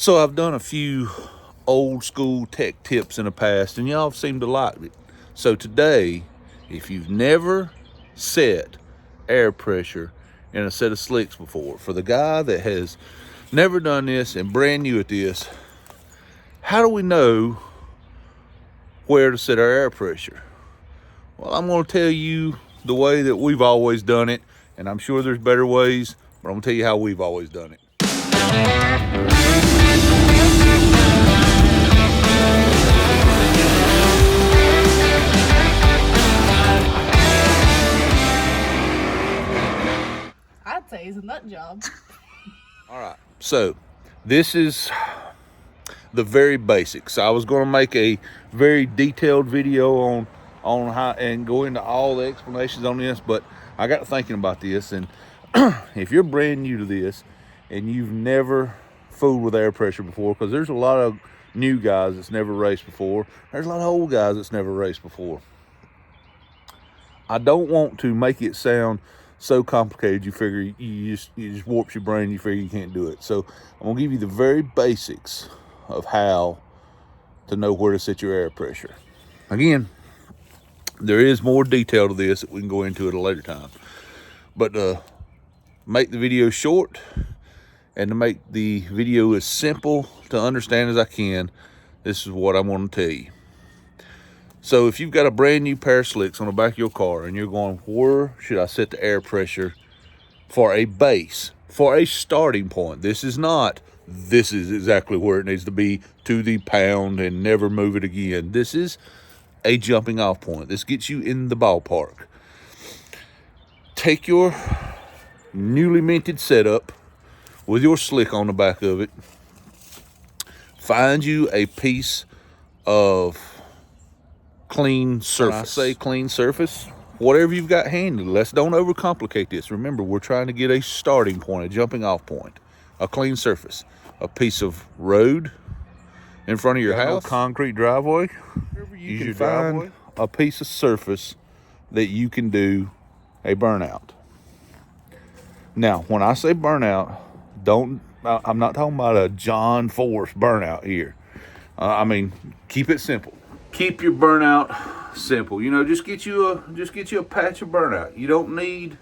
So I've done a few old school tech tips in the past, and y'all seem to like it. So today, if you've never set air pressure in a set of slicks before, for the guy that has never done this and brand new at this, how do we know where to set our air pressure? Well, I'm going to tell you the way that we've always done it, and I'm sure there's better ways, but I'm going to tell you how we've always done it. I'd say it's a nut job. All right, so this is the very basics. I was going to make a very detailed video on how and go into all the explanations on this, but I got thinking about this, and if you're brand new to this and you've never fooled with air pressure before, because there's a lot of new guys that's never raced before, there's a lot of old guys that's never raced before. I don't want to make it sound so complicated you figure you just warps your brain, you figure you can't do it. So I'm gonna give you the very basics of how to know where to set your air pressure. Again, there is more detail to this that we can go into at a later time, but make the video short and to make the video as simple to understand as I can, this is what I'm going to tell you. So if you've got a brand new pair of slicks on the back of your car and you're going, where should I set the air pressure for a base, for a starting point? This is exactly where it needs to be to the pound and never move it again. This is a jumping off point. This gets you in the ballpark. Take your newly minted setup with your slick on the back of it. Find you a piece of clean surface. When I say clean surface, whatever you've got handy. Let's don't overcomplicate this. Remember, we're trying to get a starting point, a jumping off point, a clean surface, a piece of road in front of your house, concrete driveway. You can find a piece of surface that you can do a burnout. Now, when I say burnout, I'm not talking about a John Force burnout here. I mean, keep it simple. Keep your burnout simple. You know, just get you a patch of burnout. You don't need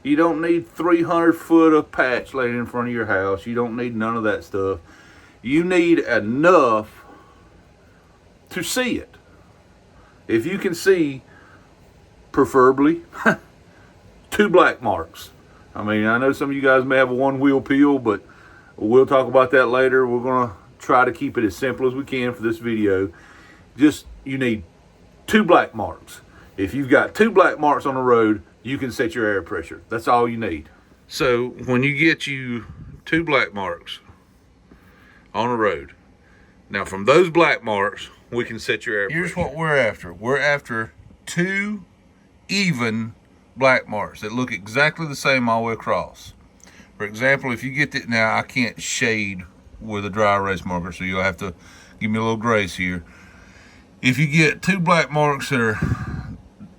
300 foot of patch laying in front of your house. You don't need none of that stuff. You need enough to see it. If you can see, preferably, 2 black marks. I mean, I know some of you guys may have a one wheel peel, but we'll talk about that later. We're gonna try to keep it as simple as we can for this video. You need 2 black marks. If you've got 2 black marks on the road, you can set your air pressure. That's all you need. So when you get you 2 black marks on the road, now from those black marks, we can set your air pressure. Here's what we're after. We're after 2 even black marks that look exactly the same all the way across. For example, if you get that, now I can't shade with a dry erase marker, so you'll have to give me a little grace here. If you get 2 black marks that are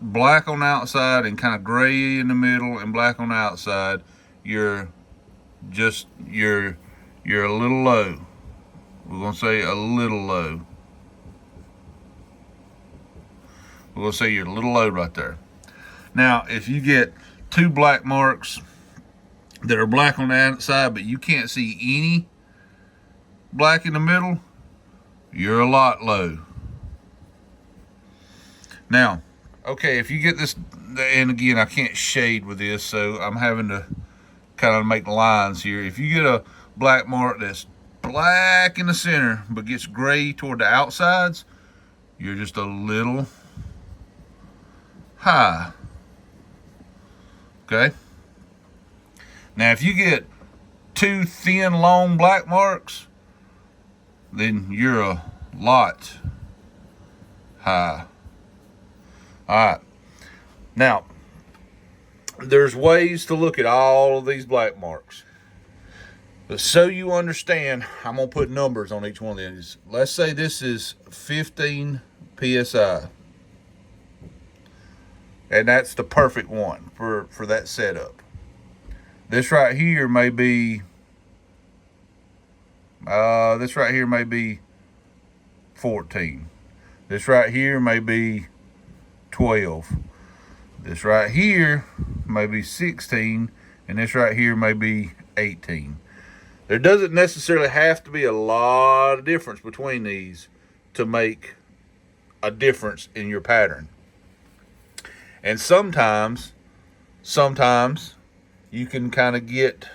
black on the outside and kind of gray in the middle and black on the outside, you're a little low. We're gonna say a little low. We're gonna say you're a little low right there. Now, if you get 2 black marks that are black on the outside, but you can't see any black in the middle, you're a lot low. Now, okay, if you get this, and again, I can't shade with this, so I'm having to kind of make lines here. If you get a black mark that's black in the center, but gets gray toward the outsides, you're just a little high. Okay? Now, if you get 2 thin, long black marks, then you're a lot high. All right. Now, there's ways to look at all of these black marks. But so you understand, I'm going to put numbers on each one of these. Let's say this is 15 PSI. And that's the perfect one for that setup. This right here may be This right here may be 14. This right here may be 12. This right here may be 16, and this right here may be 18. There doesn't necessarily have to be a lot of difference between these to make a difference in your pattern. And sometimes you can kind of get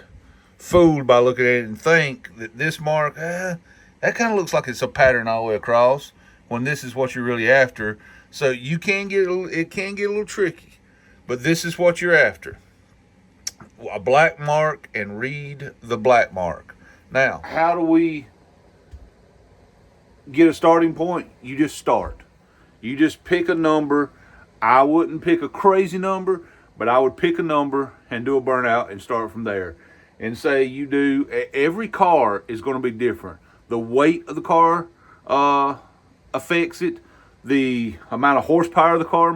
fooled by looking at it and think that this mark, that kind of looks like it's a pattern all the way across, when this is what you're really after. So you can get it can get a little tricky, but this is what you're after: a black mark, and read the black mark. Now, how do we get a starting point? You just start. You just pick a number. I wouldn't pick a crazy number, but I would pick a number and do a burnout and start from there. And say you do, every car is going to be different. The weight of the car affects it. The amount of horsepower the car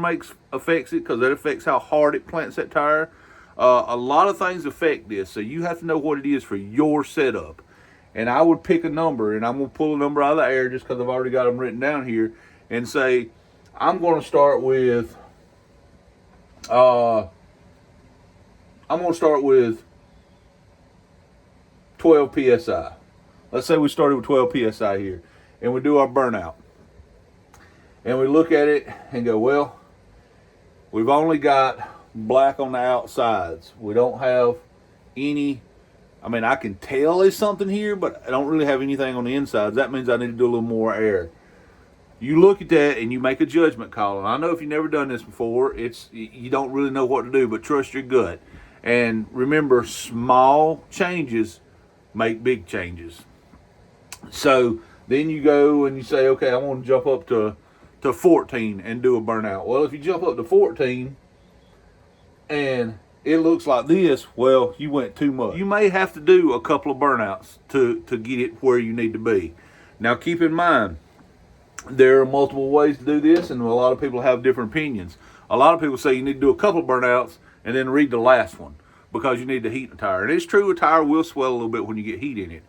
affects it, because that affects how hard it plants that tire. A lot of things affect this, so you have to know what it is for your setup. And I would pick a number, and I'm going to pull a number out of the air just because I've already got them written down here, and say, I'm going to start with, 12 PSI. Let's say we started with 12 PSI here, and we do our burnout. And we look at it and go, well, we've only got black on the outsides. We don't have any, I mean, I can tell there's something here, but I don't really have anything on the insides. That means I need to do a little more air. You look at that and you make a judgment call. And I know if you've never done this before, you don't really know what to do, but trust your gut. And remember, small changes make big changes. So then you go and you say, okay, I want to jump up to 14 and do a burnout. Well, if you jump up to 14 and it looks like this, well, you went too much. You may have to do a couple of burnouts to get it where you need to be. Now, keep in mind, there are multiple ways to do this, and a lot of people have different opinions. A lot of people say you need to do a couple of burnouts and then read the last one, because you need to heat the tire. And it's true, a tire will swell a little bit when you get heat in it.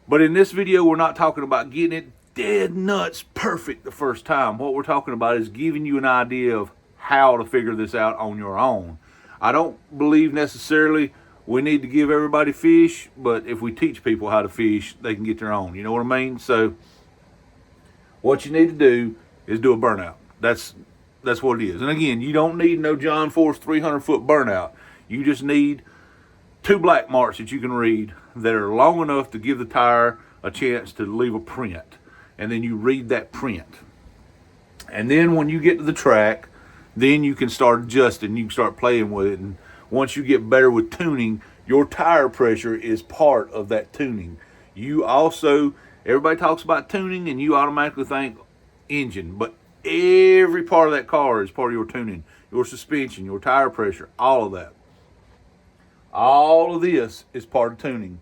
But in this video, we're not talking about getting it dead nuts perfect the first time. What we're talking about is giving you an idea of how to figure this out on your own. I don't believe necessarily we need to give everybody fish, but if we teach people how to fish, they can get their own. You know what I mean? So what you need to do is do a burnout. That's what it is. And again, you don't need no John Force 300-foot burnout. You just need 2 black marks that you can read that are long enough to give the tire a chance to leave a print. And then you read that print. And then when you get to the track, then you can start adjusting. You can start playing with it. And once you get better with tuning, your tire pressure is part of that tuning. You also, everybody talks about tuning and you automatically think engine. But every part of that car is part of your tuning. Your suspension, your tire pressure, all of that. All of this is part of tuning.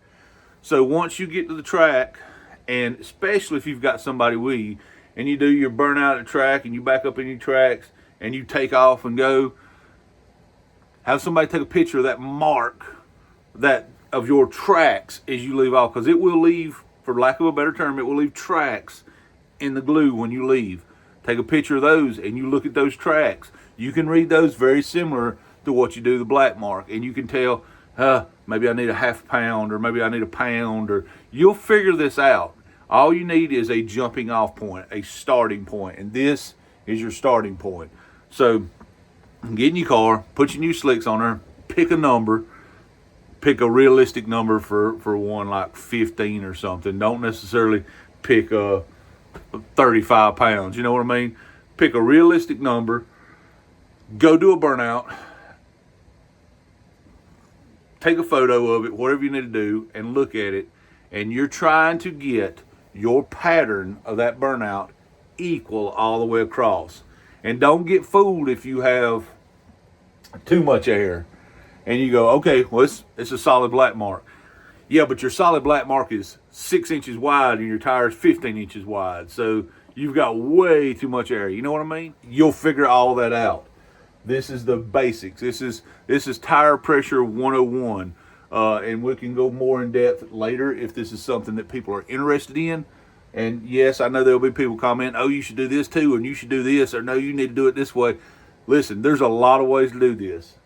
So once you get to the track, and especially if you've got somebody with you, and you do your burnout at the track, and you back up in your tracks, and you take off and go, have somebody take a picture of that mark of your tracks as you leave off, because it will leave, for lack of a better term, it will leave tracks in the glue when you leave. Take a picture of those, and you look at those tracks. You can read those very similar to what you do the black mark, and you can tell, maybe I need a half pound, or maybe I need a pound, or you'll figure this out. All you need is a jumping off point, a starting point, and this is your starting point. So get in your car, put your new slicks on there, pick a number, pick a realistic number for one like 15 or something. Don't necessarily pick 35 pounds, you know what I mean? Pick a realistic number, go do a burnout, take a photo of it, whatever you need to do, and look at it, and you're trying to get your pattern of that burnout equal all the way across. And don't get fooled if you have too much air and you go, okay, well, it's a solid black mark. Yeah, but your solid black mark is 6 inches wide and your tire is 15 inches wide. So you've got way too much air. You know what I mean? You'll figure all that out. This is the basics. This is tire pressure 101. and we can go more in depth later if this is something that people are interested in. And yes, I know there'll be people comment, oh, you should do this too, and you should do this, or no, you need to do it this way. Listen, there's a lot of ways to do this.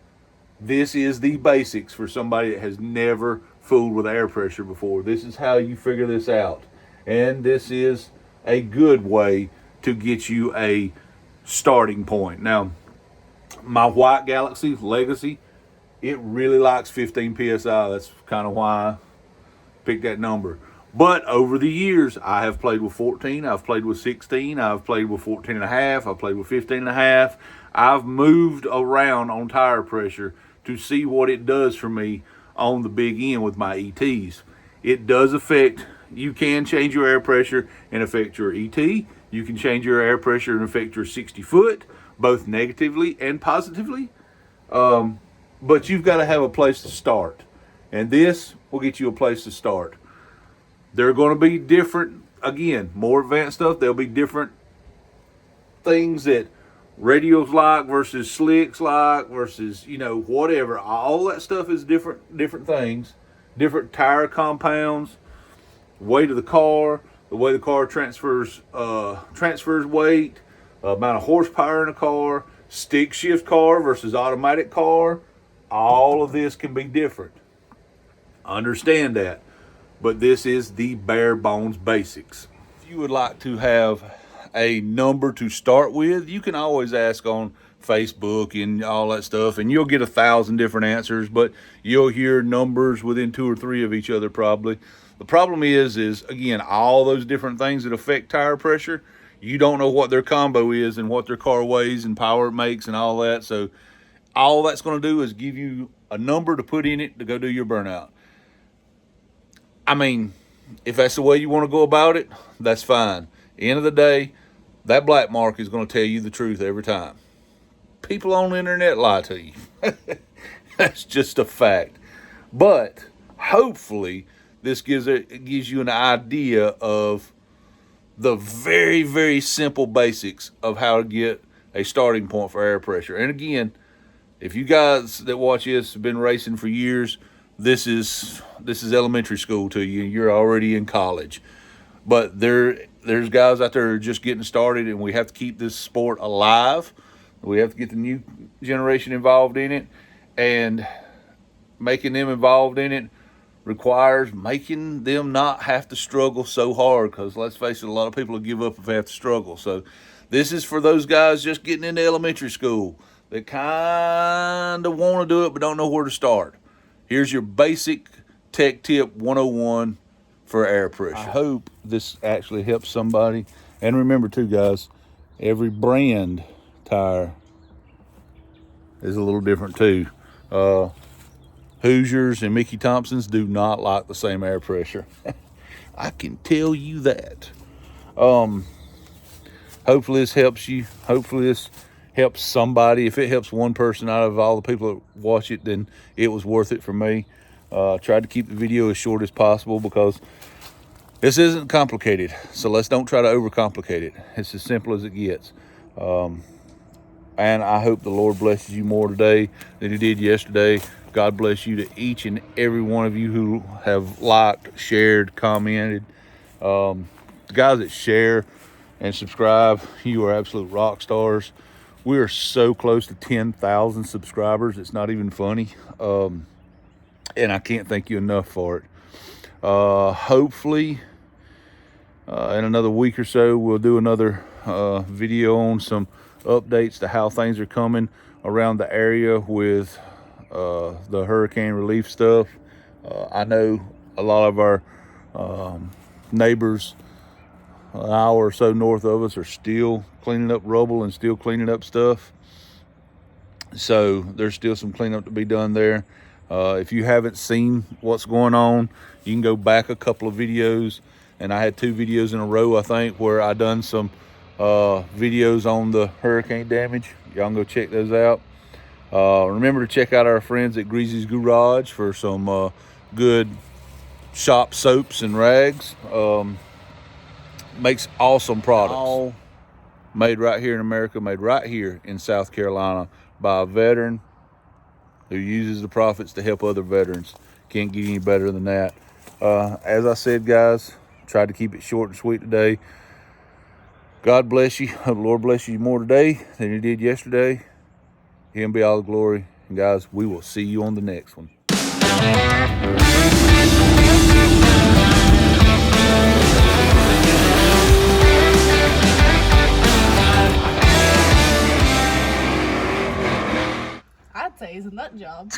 This is the basics for somebody that has never fooled with air pressure before. This is how you figure this out. And this is a good way to get you a starting point. Now, my White Galaxy Legacy, it really likes 15 PSI. That's kind of why I picked that number. But over the years, I have played with 14, I've played with 16, I've played with 14 and a half, I've played with 15 and a half. I've moved around on tire pressure to see what it does for me on the big end with my ETs. It does affect, you can change your air pressure and affect your ET. You can change your air pressure and affect your 60 foot, both negatively and positively. But you've got to have a place to start. And this will get you a place to start. They're going to be different, again, more advanced stuff. There'll be different things that radials like versus slicks like versus, you know, whatever. All that stuff is different things, different tire compounds, weight of the car, the way the car transfers weight, amount of horsepower in a car, stick shift car versus automatic car. All of this can be different. Understand that. But this is the bare bones basics. If you would like to have a number to start with, you can always ask on Facebook and all that stuff, and you'll get 1,000 different answers, but you'll hear numbers within 2 or 3 of each other probably. The problem is again, all those different things that affect tire pressure, you don't know what their combo is and what their car weighs and power it makes and all that. So all that's going to do is give you a number to put in it to go do your burnout. I mean, if that's the way you want to go about it, that's fine. At the end of the day, that black mark is going to tell you the truth every time. People on the internet lie to you. That's just a fact. But hopefully this gives you an idea of the very, very simple basics of how to get a starting point for air pressure. And again, if you guys that watch this have been racing for years, this is elementary school to you. You're already in college. But there's guys out there who are just getting started, and we have to keep this sport alive. We have to get the new generation involved in it, and making them involved in it requires making them not have to struggle so hard, because let's face it, a lot of people will give up if they have to struggle. So this is for those guys just getting into elementary school that kind of want to do it but don't know where to start. Here's your basic tech tip 101 for air pressure. I hope this actually helps somebody. And remember too, guys, every brand tire is a little different too. Hoosiers and Mickey Thompsons do not like the same air pressure. I can tell you that. Hopefully this helps you. Hopefully this helps somebody. If it helps one person out of all the people that watch it, then it was worth it for me. Tried to keep the video as short as possible because this isn't complicated. So let's don't try to overcomplicate it. It's as simple as it gets. And I hope the Lord blesses you more today than he did yesterday. God bless you to each and every one of you who have liked, shared, commented. The guys that share and subscribe, you are absolute rock stars. We are so close to 10,000 subscribers. It's not even funny. And I can't thank you enough for it. Hopefully, in another week or so, we'll do another video on some updates to how things are coming around the area with the hurricane relief stuff. I know a lot of our neighbors an hour or so north of us are still cleaning up rubble and still cleaning up stuff. So there's still some cleanup to be done there. If you haven't seen what's going on, you can go back a couple of videos. And I had 2 videos in a row, I think, where I done some videos on the hurricane damage. Y'all can go check those out. Remember to check out our friends at Greasy's Garage for some good shop soaps and rags. Makes awesome products. All made right here in America, made right here in South Carolina by a veteran who uses the profits to help other veterans. Can't get any better than that. As I said, guys, tried to keep it short and sweet today. God bless you. The Lord bless you more today than he did yesterday. Him be all the glory. And guys, we will see you on the next one. I'd say it's a nut job.